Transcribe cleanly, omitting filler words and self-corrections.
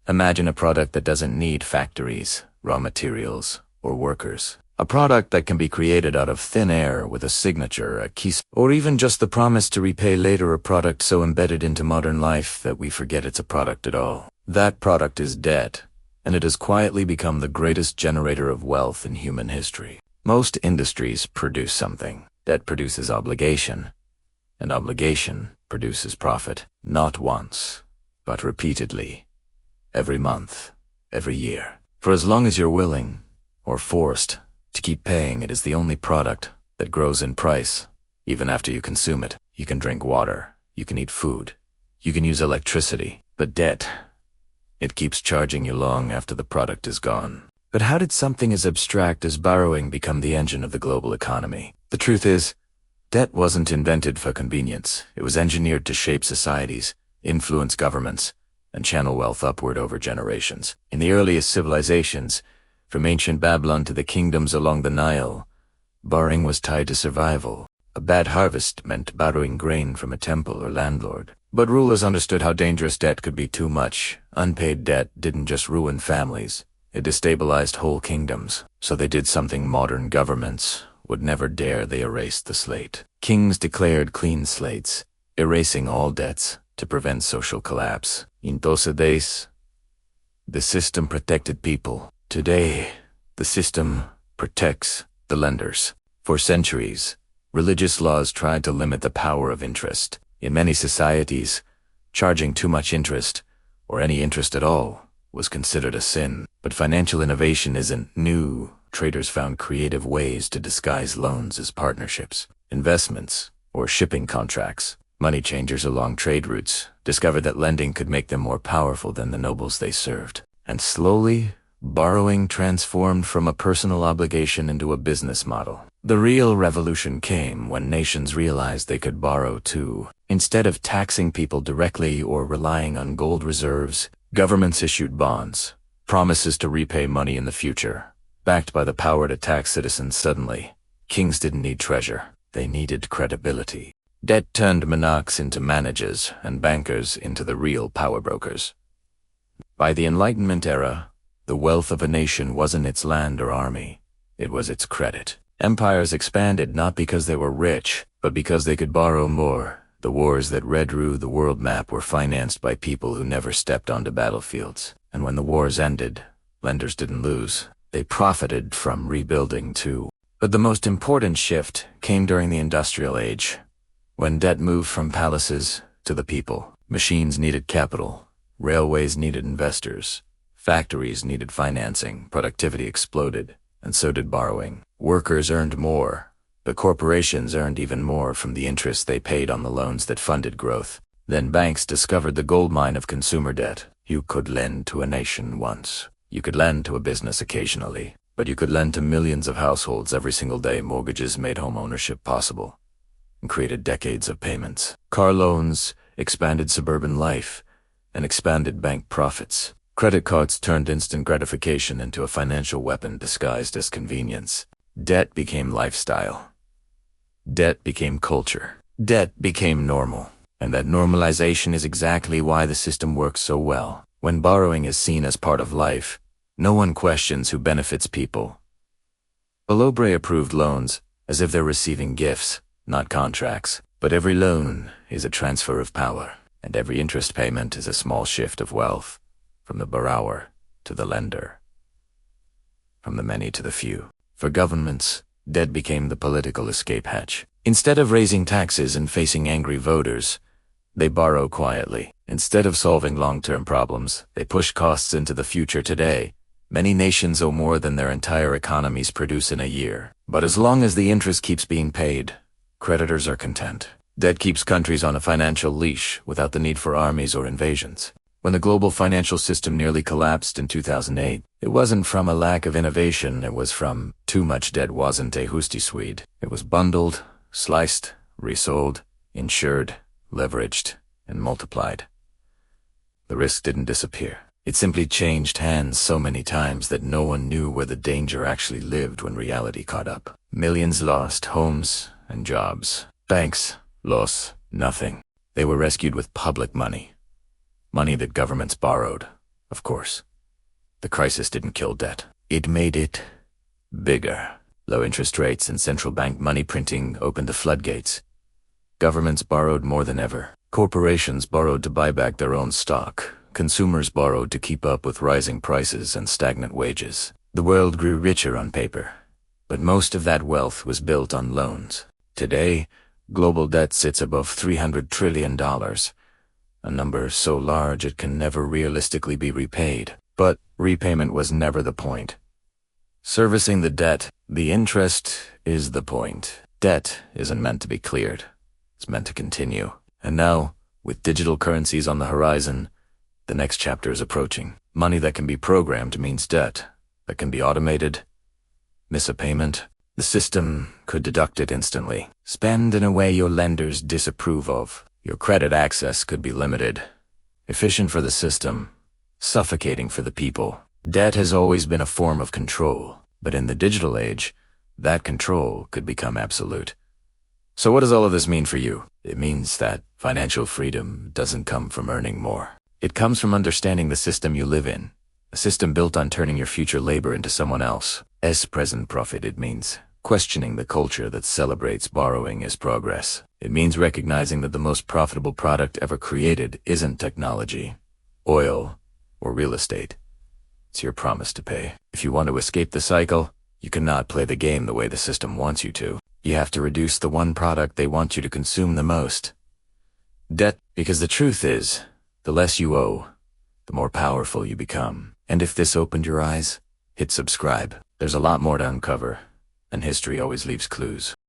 Imagine a product that doesn't need factories, raw materials, or workers. A product that can be created out of thin air with a signature, a key, or even just the promise to repay later. A product so embedded into modern life that we forget it's a product at all. That product is debt, and it has quietly become the greatest generator of wealth in human history. Most industries produce something. Debt produces obligation, and obligation produces profit. Not once, but repeatedly. Every month, every year. For as long as you're willing, or forced, to keep paying, it is the only product that grows in price. Even after you consume it, you can drink water, you can eat food, you can use electricity. But debt, it keeps charging you long after the product is gone. But how did something as abstract as borrowing become the engine of the global economy? The truth is, debt wasn't invented for convenience. It was engineered to shape societies, influence governments, and channel wealth upward over generations. In the earliest civilizations, from ancient Babylon to the kingdoms along the Nile, borrowing was tied to survival. A bad harvest meant borrowing grain from a temple or landlord. But rulers understood how dangerous debt could be. Too much unpaid debt didn't just ruin families, it destabilized whole kingdoms. So they did something modern governments would never dare. They erased the slate. Kings declared clean slates, erasing all debts to prevent social collapse. In those days, the system protected people. Today, the system protects the lenders. For centuries, religious laws tried to limit the power of interest. In many societies, charging too much interest, or any interest at all, was considered a sin. But financial innovation isn't new. Traders found creative ways to disguise loans as partnerships, investments, or shipping contracts. Money changers along trade routes discovered that lending could make them more powerful than the nobles they served. And slowly, borrowing transformed from a personal obligation into a business model. The real revolution came when nations realized they could borrow too. Instead of taxing people directly or relying on gold reserves, governments issued bonds, promises to repay money in the future, backed by the power to tax citizens. Suddenly, kings didn't need treasure, they needed credibility. Debt turned monarchs into managers and bankers into the real power brokers. By the Enlightenment era, the wealth of a nation wasn't its land or army, it was its credit. Empires expanded not because they were rich, but because they could borrow more. The wars that redrew the world map were financed by people who never stepped onto battlefields. And when the wars ended, lenders didn't lose. They profited from rebuilding too. But the most important shift came during the Industrial Age, when debt moved from palaces to the people. Machines needed capital, railways needed investors, factories needed financing, productivity exploded, and so did borrowing. Workers earned more, but corporations earned even more from the interest they paid on the loans that funded growth. Then banks discovered the goldmine of consumer debt. You could lend to a nation once. You could lend to a business occasionally, but you could lend to millions of households every single day. Mortgages made home ownership possible and created decades of payments. Car loans expanded suburban life and expanded bank profits. Credit cards turned instant gratification into a financial weapon disguised as convenience. Debt became lifestyle. Debt became culture. Debt became normal. And that normalization is exactly why the system works so well. When borrowing is seen as part of life, no one questions who benefits people. Belobre approved loans as if they're receiving gifts, not contracts. But every loan is a transfer of power, and every interest payment is a small shift of wealth, from the borrower to the lender, from the many to the few. For governments, debt became the political escape hatch. Instead of raising taxes and facing angry voters, they borrow quietly. Instead of solving long-term problems, they push costs into the future. Today, many nations owe more than their entire economies produce in a year. But as long as the interest keeps being paid, creditors are content. Debt keeps countries on a financial leash without the need for armies or invasions. When the global financial system nearly collapsed in 2008, it wasn't from a lack of innovation, it was from too much debt. Wasn't a hustisweed. It was bundled, sliced, resold, insured, leveraged, and multiplied. The risk didn't disappear. It simply changed hands so many times that no one knew where the danger actually lived when reality caught up. Millions lost homes and jobs. Banks lost nothing. They were rescued with public money. Money that governments borrowed, Of course, the crisis didn't kill debt. It made it bigger. Low interest rates and central bank money printing opened the floodgates. Governments borrowed more than ever. Corporations borrowed to buy back their own stock. Consumers borrowed to keep up with rising prices and stagnant wages. The world grew richer on paper, but most of that wealth was built on loans. Today, global debt sits above $300 trillion, a number so large it can never realistically be repaid. But repayment was never the point. Servicing the debt, the interest, is the point. Debt isn't meant to be cleared. It's meant to continue. And now, with digital currencies on the horizon, the next chapter is approaching. Money that can be programmed means debt that can be automated. Miss a payment, the system could deduct it instantly. Spend in a way your lenders disapprove of. Your credit access could be limited. Efficient for the system, suffocating for the people. Debt has always been a form of control, but in the digital age, that control could become absolute. So what does all of this mean for you? It means that financial freedom doesn't come from earning more. It comes from understanding the system you live in, a system built on turning your future labor into someone else's present profit. It means questioning the culture that celebrates borrowing as progress. It means recognizing that the most profitable product ever created isn't technology, oil, or real estate. It's your promise to pay. If you want to escape the cycle, you cannot play the game the way the system wants you to. You have to reduce the one product they want you to consume the most. Debt, because the truth is, the less you owe, the more powerful you become. And if this opened your eyes, hit subscribe. There's a lot more to uncover, and history always leaves clues.